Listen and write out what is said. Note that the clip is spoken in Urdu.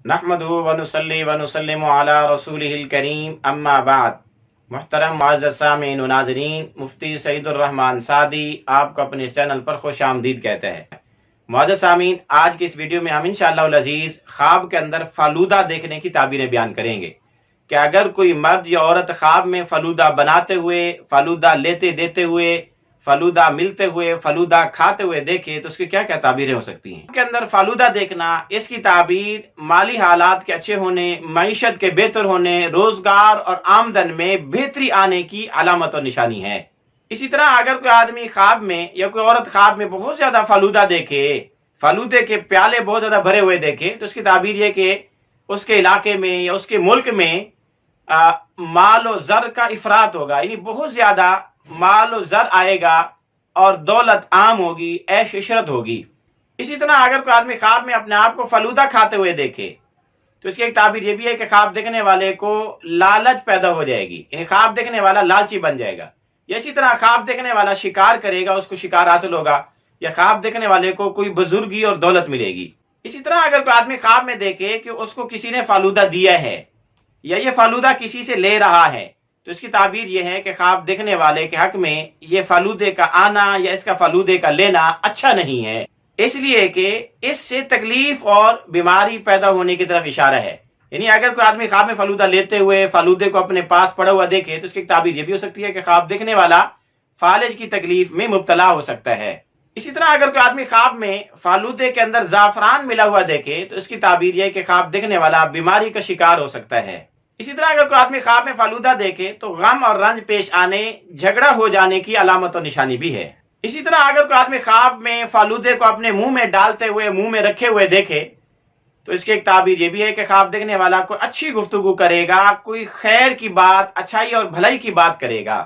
نحمدہ ونصلی ونسلم علی رسولہ الکریم اما بعد۔ محترم معزز سامعین و ناظرین، مفتی سعید الرحمن سعدی آپ کو اپنے اس چینل پر خوش آمدید کہتے ہیں۔ معزز سامعین، آج کی اس ویڈیو میں ہم انشاءاللہ العزیز خواب کے اندر فالودہ دیکھنے کی تعبیریں بیان کریں گے کہ اگر کوئی مرد یا عورت خواب میں فالودہ بناتے ہوئے، فالودہ لیتے دیتے ہوئے، فالودہ ملتے ہوئے، فالودہ کھاتے ہوئے دیکھے تو اس کی کیا کیا تعبیریں ہو سکتی ہیں۔ کے اندر فالودہ دیکھنا، اس کی تعبیر مالی حالات کے اچھے ہونے، معیشت کے بہتر ہونے، روزگار اور آمدن میں بہتری آنے کی علامت اور نشانی ہے۔ اسی طرح اگر کوئی آدمی خواب میں یا کوئی عورت خواب میں بہت زیادہ فالودہ دیکھے، فالودے کے پیالے بہت زیادہ بھرے ہوئے دیکھے، تو اس کی تعبیر یہ کہ اس کے علاقے میں یا اس کے ملک میں مال و زر کا افراط ہوگا، یعنی بہت زیادہ مال و زر آئے گا اور دولت عام ہوگی، عیش عشرت ہوگی۔ اسی طرح اگر کوئی آدمی خواب میں اپنے آپ کو فالودہ کھاتے ہوئے دیکھے تو اس کی ایک تعبیر یہ بھی ہے کہ خواب دیکھنے والے کو لالچ پیدا ہو جائے گی، یعنی خواب دیکھنے والا لالچی بن جائے گا۔ یا اسی طرح خواب دیکھنے والا شکار کرے گا، اس کو شکار حاصل ہوگا، یا خواب دیکھنے والے کو کوئی بزرگی اور دولت ملے گی۔ اسی طرح اگر کوئی آدمی خواب میں دیکھے کہ اس کو کسی نے فالودہ دیا ہے یا یہ فالودہ کسی سے لے رہا ہے تو اس کی تعبیر یہ ہے کہ خواب دیکھنے والے کے حق میں یہ فالودے کا آنا یا اس کا فالودے کا لینا اچھا نہیں ہے، اس لیے کہ اس سے تکلیف اور بیماری پیدا ہونے کی طرف اشارہ ہے۔ یعنی اگر کوئی آدمی خواب میں فالودہ لیتے ہوئے فالودے کو اپنے پاس پڑا ہوا دیکھے تو اس کی تعبیر یہ بھی ہو سکتی ہے کہ خواب دیکھنے والا فالج کی تکلیف میں مبتلا ہو سکتا ہے۔ اسی طرح اگر کوئی آدمی خواب میں فالودے کے اندر زعفران ملا ہوا دیکھے تو اس کی تعبیر یہ کہ خواب دیکھنے والا بیماری کا شکار ہو سکتا ہے۔ اسی طرح اگر کوئی آدمی خواب میں فالودہ دیکھے تو غم اور رنج پیش آنے، جھگڑا ہو جانے کی علامت اور نشانی بھی ہے۔ اسی طرح اگر کوئی آدمی خواب میں فالودے کو اپنے منہ میں ڈالتے ہوئے، منہ میں رکھے ہوئے دیکھے تو اس کی ایک تعبیر یہ بھی ہے کہ خواب دیکھنے والا کوئی اچھی گفتگو کرے گا، کوئی خیر کی بات، اچھائی اور بھلائی کی بات کرے گا۔